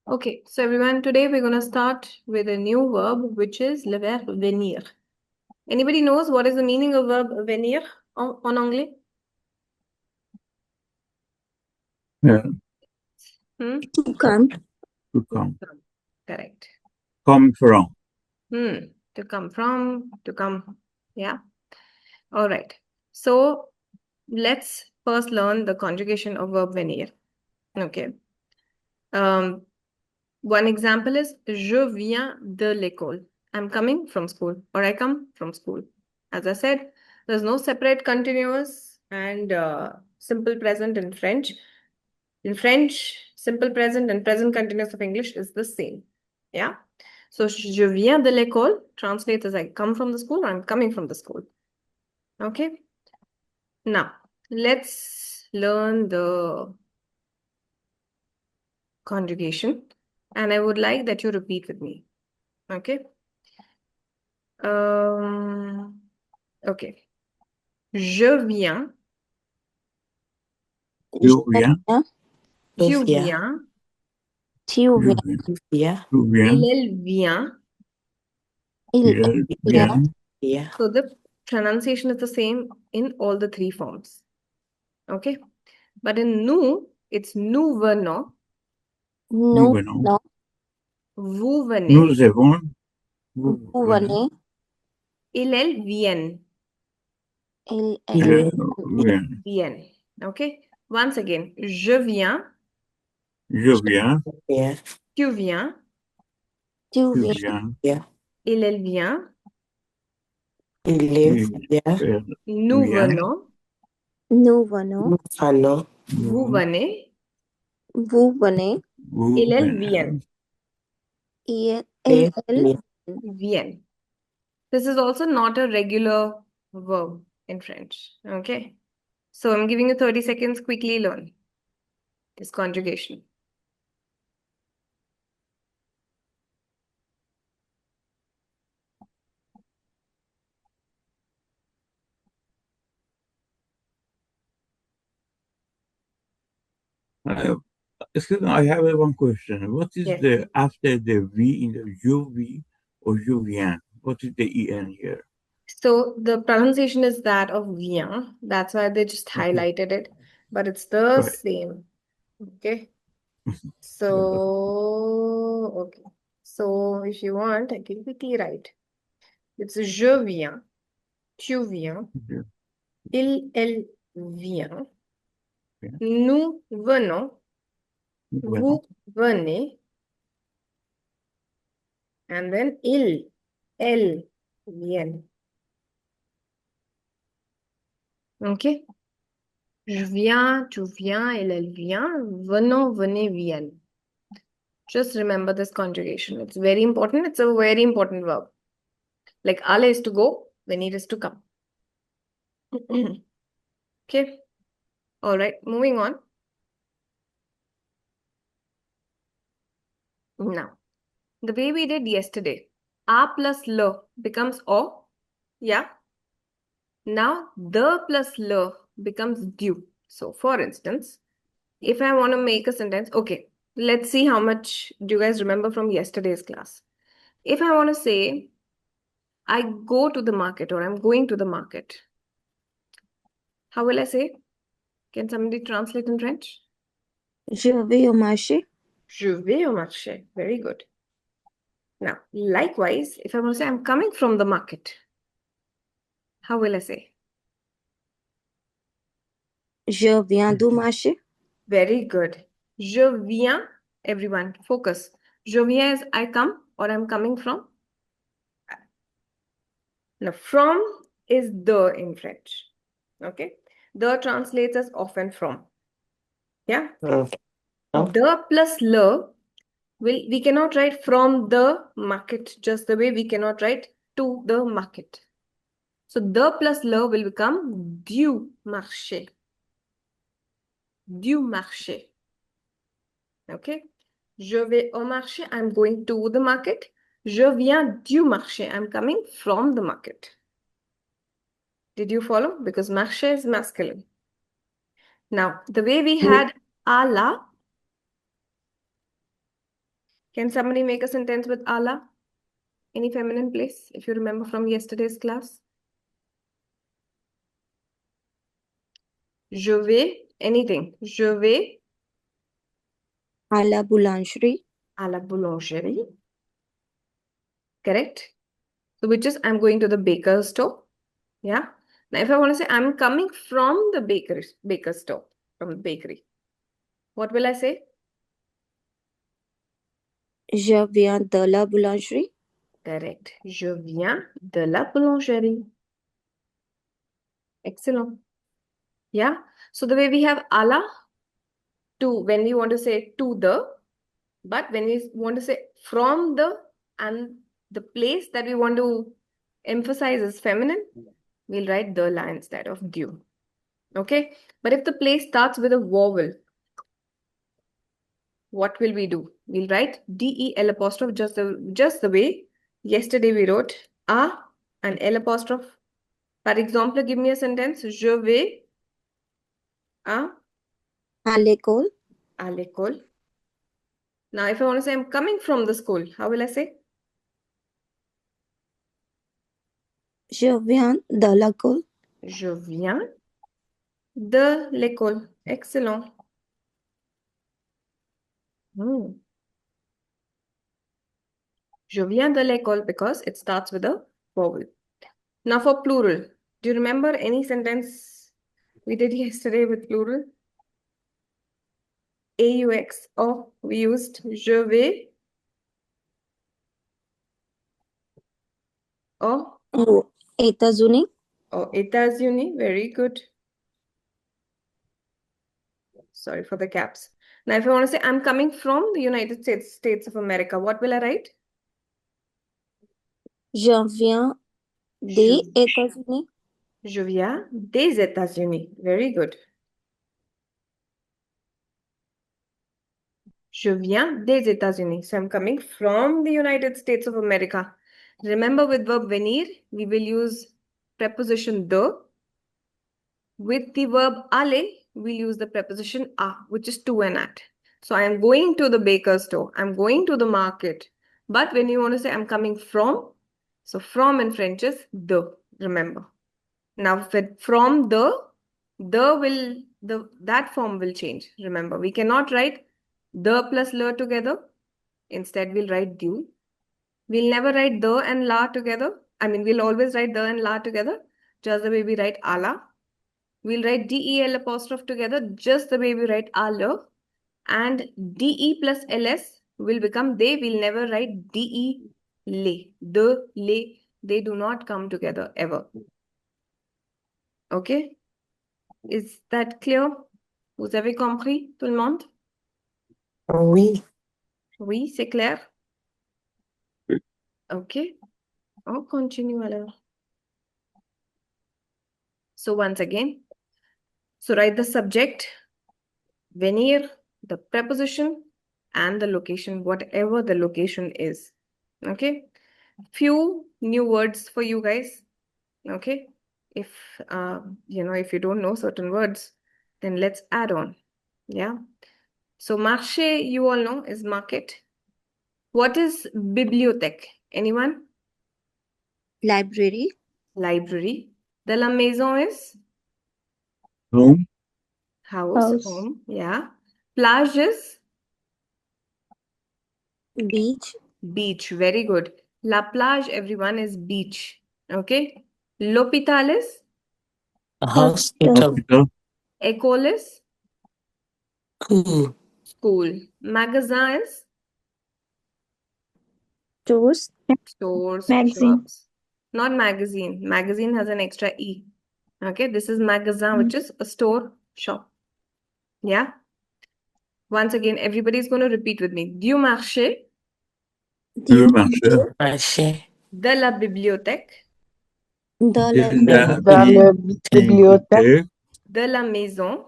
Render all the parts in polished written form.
Okay, so everyone, today we're going to start with a new verb, which is le verb venir. Anybody knows what is the meaning of verb venir en anglais? Yeah, To come. to come. Correct. Come from. To come from, to come. Yeah. All right. So let's first learn the conjugation of verb venir. Okay. One example is je viens de l'école. I'm coming from school, or I come from school. As I said, there's no separate continuous and simple present in French. In French, simple present and present continuous of English is the same. Yeah. So je viens de l'école translates as I come from the school or I'm coming from the school. Okay. Now, let's learn the conjugation. And I would like that you repeat with me. Okay. Ok. Je viens. You viens. Tu viens. Tu You viens. viens. Tu viens. Elle vient. Il vient. So the pronunciation is the same in all the three forms. Okay. But in nous, it's nous venons. Nous venons. Vous venez. Nous avons. Vous Vous venez. venez. Elles viennent. Ils viennent. Viennent. Okay. Once again. Je viens. Je viens. Tu viens. Tu Tu viens. viens. Elle vient. Il Nous vient. venons. Nous venons. Vous venez. Vous venez. Vous Elles venez. viennent. Elles Viennent. This is also not a regular verb in French. Okay. So I'm giving you 30 seconds. Quickly learn this conjugation. Excuse me, I have one question. What is Yes. the after the V in the UV or UVN? What is the EN here? So the pronunciation is that of vient. That's why they just Okay. highlighted it, but it's the Right. same. Okay. So, okay. So if you want, I can quickly write. It's je viens, tu viens, Yeah. elle vient, Yeah. nous venons, vous venez, and then elles viennent. Okay? Je viens, tu viens, elle vient, venons, venez, viennent. Just remember this conjugation. It's very important. It's a very important verb. Like aller is to go, venir is to come. Okay? All right, moving on. Now, the way we did yesterday, a plus le becomes o. Yeah? Now, the plus le becomes du. So, for instance, if I want to make a sentence, okay, let's see how much do you guys remember from yesterday's class. If I want to say, I go to the market or I'm going to the market, how will I say? Can somebody translate in French? Je vais au marché. Je vais au marché. Very good. Now, likewise, if I want to say I'm coming from the market, how will I say? Je viens du marché. Very good. Je viens, everyone, focus. Je viens is I come or I'm coming from. Now, from is the in French. Okay. The translates as often from. Yeah. The plus le we cannot write from the market just the way we cannot write to the market. So the plus le will become du marché. Du marché. Okay. Je vais au marché. I'm going to the market. Je viens du marché. I'm coming from the market. Did you follow? Because marché is masculine. Now, the way we had à la, Can somebody make a sentence with ala? Any feminine place, if you remember from yesterday's class? Je vais, anything. Je vais À la boulangerie. à la boulangerie. Correct? So which is I'm going to the baker's store. Yeah. Now if I want to say I'm coming from the baker's store, from the bakery, what will I say? Je viens de la boulangerie. Correct. Je viens de la boulangerie. Excellent. Yeah. So the way we have à la to when we want to say to the, but when we want to say from the and the place that we want to emphasize is feminine, we'll write the la instead of du. Okay. But if the place starts with a vowel, what will we do? We'll write del apostrophe just the way yesterday we wrote a and l apostrophe. For example, give me a sentence. Je vais à l'école. l'école. Now, if I want to say I'm coming from the school, how will I say? Je viens de l'école. Je viens de l'école. Excellent. Je viens de l'école because it starts with a vowel. Now for plural, do you remember any sentence we did yesterday with plural? AUX, or we used je vais, or États-Unis. États-Unis. Very good. Sorry for the caps. Now, if I want to say I'm coming from the United States of America, what will I write? Je viens des États-Unis. Je viens des États-Unis. Very good. Je viens des États-Unis. So I'm coming from the United States of America. Remember with verb venir, we will use preposition de. With the verb aller, we'll use the preposition a, which is to and at. So I am going to the baker's store. I'm going to the market. But when you want to say I'm coming from, so from in French is de, remember. Now from that form will change. Remember, we cannot write the plus le together. Instead, we'll write du. We'll never write the and la together. I mean, we'll always write the and la together, just the way we write ala. We'll write del apostrophe together, just the way we write ala. And de plus ls will become they. We'll never write de le. The, le, they do not come together ever. Okay? Is that clear? Vous avez compris, tout le monde? Oui. Oui, c'est clair? Okay. On continue alors. So once again, so write the subject, venir, the preposition, and the location, whatever the location is. Okay. Few new words for you guys. Okay. If if you don't know certain words, then let's add on. Yeah. So marché, you all know, is market. What is bibliothèque? Anyone? Library. Library. De la maison is? Home. House. Home. Yeah. Plage is? Beach. Beach. Very good. La plage, everyone, is beach. Okay. L'hôpital is? Hospital. Hospital. École is? School. School. Magasin is? Stores. Stores. Magazine. Shops. Not magazine. Magazine has an extra E. Okay. This is magasin, which is a store, shop. Yeah. Once again, everybody's going to repeat with me. Du marché, Le marché. Marché. de la bibliothèque, De la De la Dans la bibliothèque. bibliothèque. de la maison,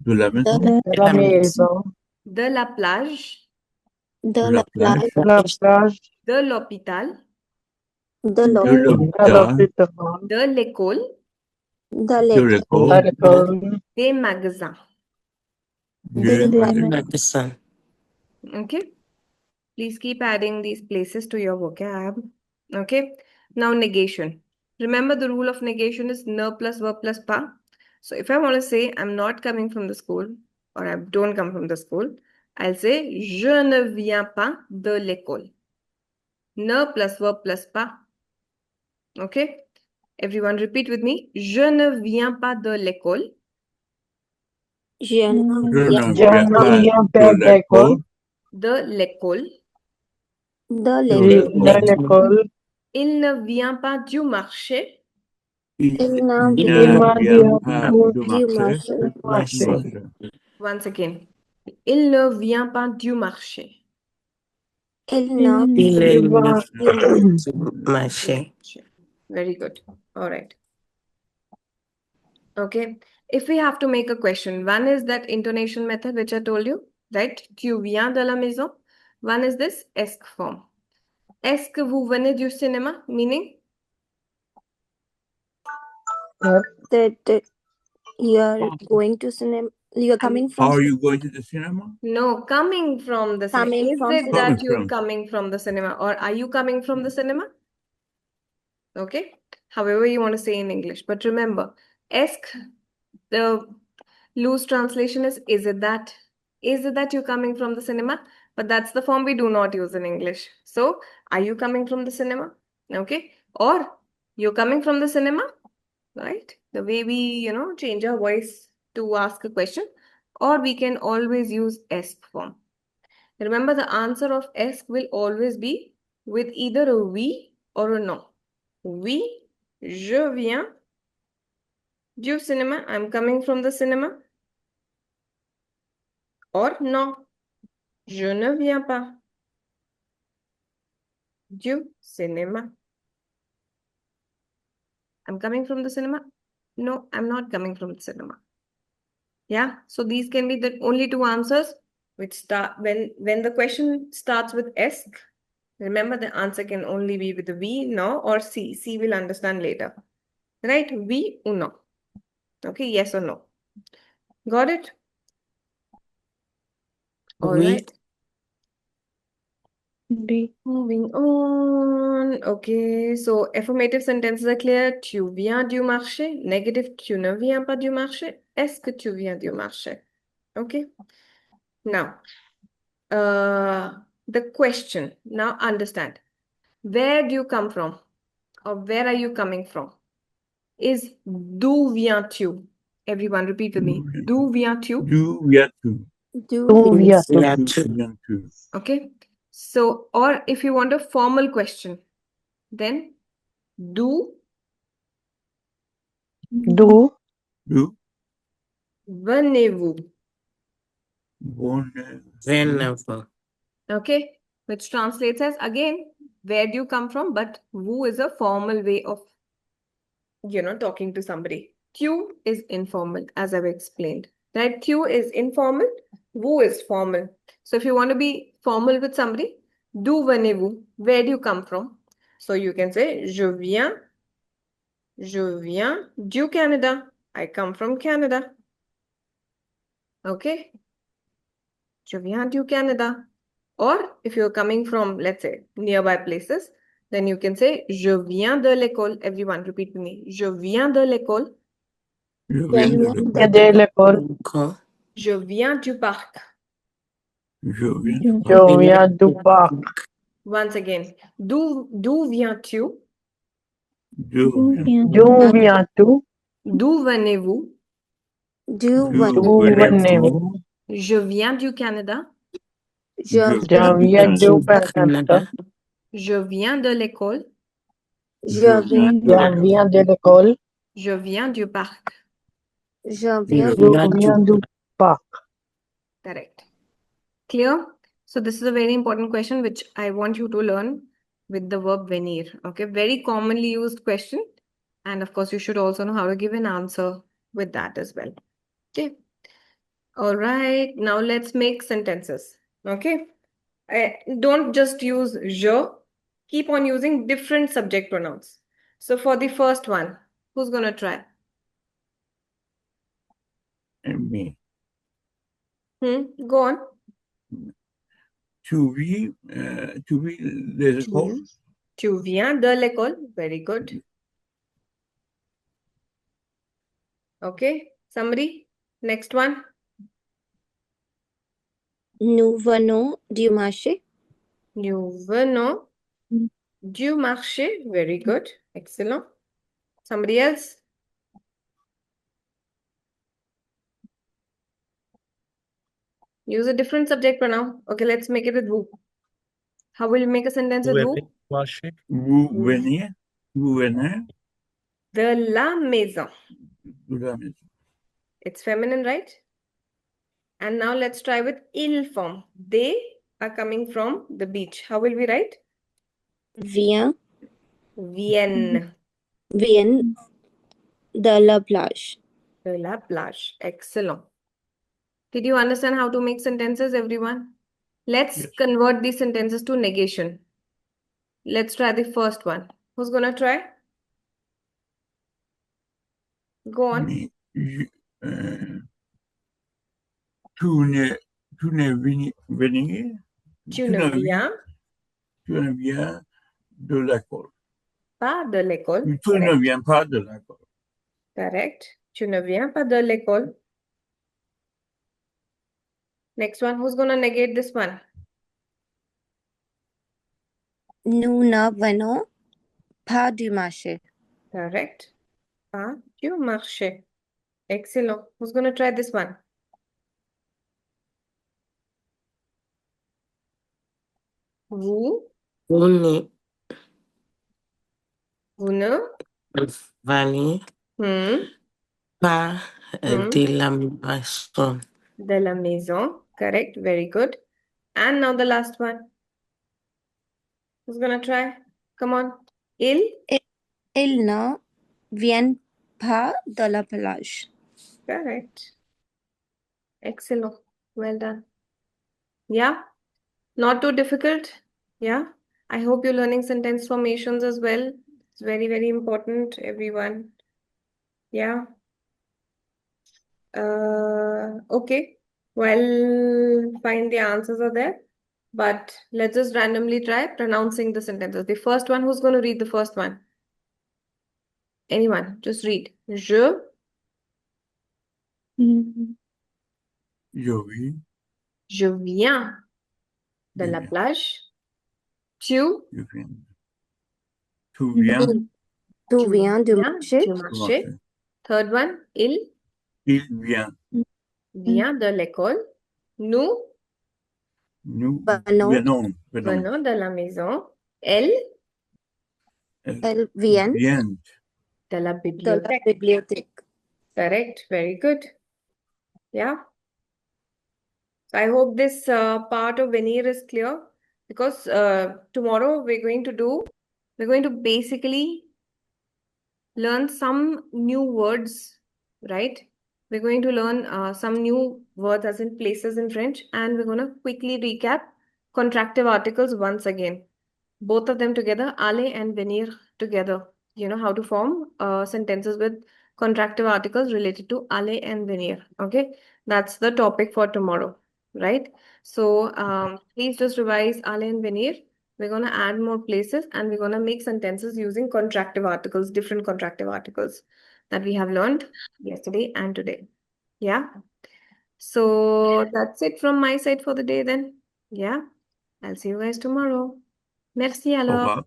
De la maison. De la maison. de la plage, de De la la plage. plage. De la plage. de l'hôpital, De De l'hôpital. De l'hôpital. l'hôpital. de l'école, De De l'école. l'école. De l'école. des magasins. Du Des magasin. Magasin. Okay. Please keep adding these places to your vocab. Okay. Now negation. Remember the rule of negation is ne plus verb plus pas. So if I want to say I'm not coming from the school or I don't come from the school, I'll say je ne viens pas de l'école. Ne plus verb plus pas. Okay. Everyone repeat with me. Je ne viens pas de l'école. Je ne Je viens ne Je viens ne pas viens de pas d'école. l'école. De l'école. de De l'école. De l'école. Il ne vient pas du marché. Il Il ne ne vient vient pas du du marché. marché. marché. Once again. Il ne vient pas du marché. Il ne Il est Il va du marché. Very good. All right. Okay. If we have to make a question, one is that intonation method which I told you, right? Tu viens de la maison. One is this est form. Est-ce que vous venez du cinéma? Meaning, that you are going to cinema. You are coming from Are you going to the cinema? no, coming from the cinema. Coming Is from it cinema. that Coming you're from. coming from the cinema or are you coming from the cinema? Okay. However you want to say in English. But remember, est, the loose translation is it that? Is it that you're coming from the cinema? But that's the form we do not use in English. So, are you coming from the cinema? Okay. Or you're coming from the cinema, right? The way we, change our voice to ask a question. Or we can always use est form. Remember, the answer of est will always be with either a oui or a no. Oui, je viens du cinéma. I'm coming from the cinema. Or non, je ne viens pas du cinéma. I'm coming from the cinema. No, I'm not coming from the cinema. Yeah, so these can be the only two answers which start when the question starts with est. Remember, the answer can only be with a oui, no, or si. Si will understand later. Right? Oui or no. Okay, yes or no. Got it? All Oui. right. Moving on. Okay, so affirmative sentences are clear. Tu viens du marché. Negative, tu ne viens pas du marché. Est-ce que tu viens du marché? Okay. Now, the question. Now understand. Where do you come from? Or where are you coming from? Is d'où viens-tu? Everyone repeat with me. D'où viens-tu? D'où viens-tu? Do D'où we viens-tu? D'où viens-tu? Okay. So, or if you want a formal question, then d'où D'où D'où venez-vous? venez-vous? Okay, which translates as again, where do you come from? But vous is a formal way of, talking to somebody. Tu is informal, as I've explained. Right? Tu is informal, vous is formal. So if you want to be formal with somebody, d'où venez-vous? Where do you come from? So you can say, je viens du Canada. I come from Canada. Okay? Je viens du Canada. Or if you're coming from, let's say, nearby places, then you can say, je viens de l'école. Everyone, repeat with me. Je viens de l'école. Je viens de l'école. de l'école. Encore. Je viens du parc. Je viens du parc. Je viens du parc. Once again, d'où viens-tu? D'où D'où viens-tu? D'où venez-vous? do D'où venez-vous? Je viens du Canada. je Je viens du Canada. Je viens de l'école. je viens Je viens de l'école. Je viens du parc. je viens Je viens du parc. Correct. Clear? So this is a very important question which I want you to learn with the verb venir. Okay, very commonly used question. And of course, you should also know how to give an answer with that as well. Okay. All right. Now let's make sentences. Okay. Don't just use je. Keep on using different subject pronouns. So for the first one, who's going to try? And me. Go on. Tu vis les écoles. Tu viens de l'école. Very good. Okay. Somebody? Next one. Nous venons du marché. Nous venons du marché. Very good. Excellent. Somebody else? Use a different subject pronoun. Okay, let's make it with vous. How will you make a sentence with vous? Vous venez De la maison. de la maison. It's feminine, right? And now let's try with il form. They are coming from the beach. How will we write? Viens Viennent de la plage. de la plage. Excellent. Did you understand how to make sentences, everyone? Let's Yes. convert these sentences to negation. Let's try the first one. Who's gonna try? Go on. Mais tu n'es venu, Tu ne viens tu ne viens de l'école. pas de l'école. Tu ne Correct. viens pas de l'école. Correct. Tu ne viens pas de l'école. Next one. Who's gonna negate this one? Nous ne venons pas du marché. Correct. Pas du marché. Excellent. Who's gonna try this one? Vous, Vous ne vous ne, venez hmm, pas hmm, de la maison. de la maison. Correct. Very good. And now the last one. Who's gonna try? Come on. Ils ne viennent pas de la plage. Correct. Excellent. Well done. Yeah. Not too difficult. Yeah. I hope you're learning sentence formations as well. It's very, very important, everyone. Yeah. Okay. Well, fine, the answers are there. But let's just randomly try pronouncing the sentences. The first one, who's going to read the first one? Anyone, just read. Je Je viens, viens de la viens. plage. Tu je viens. Tu viens Tu viens du du marché. marché. Third one, il vient. vient de l'école. Nous Nous Venons. venons de la maison. Elle Elles viennent viennent. de la de la bibliothèque. bibliothèque. Correct. Very good. Yeah. So I hope this part of veneer is clear, because tomorrow we're going to basically learn some new words, right? We're going to learn some new words as in places in French, and we're going to quickly recap contractive articles once again. Both of them together, aller and venir together. You know how to form sentences with contractive articles related to aller and venir. Okay, that's the topic for tomorrow, right? So please just revise aller and venir. We're going to add more places, and we're going to make sentences using contractive articles, different contractive articles that we have learned yesterday and today. Yeah. So that's it from my side for the day then. Yeah. I'll see you guys tomorrow. Merci Au alors. revoir.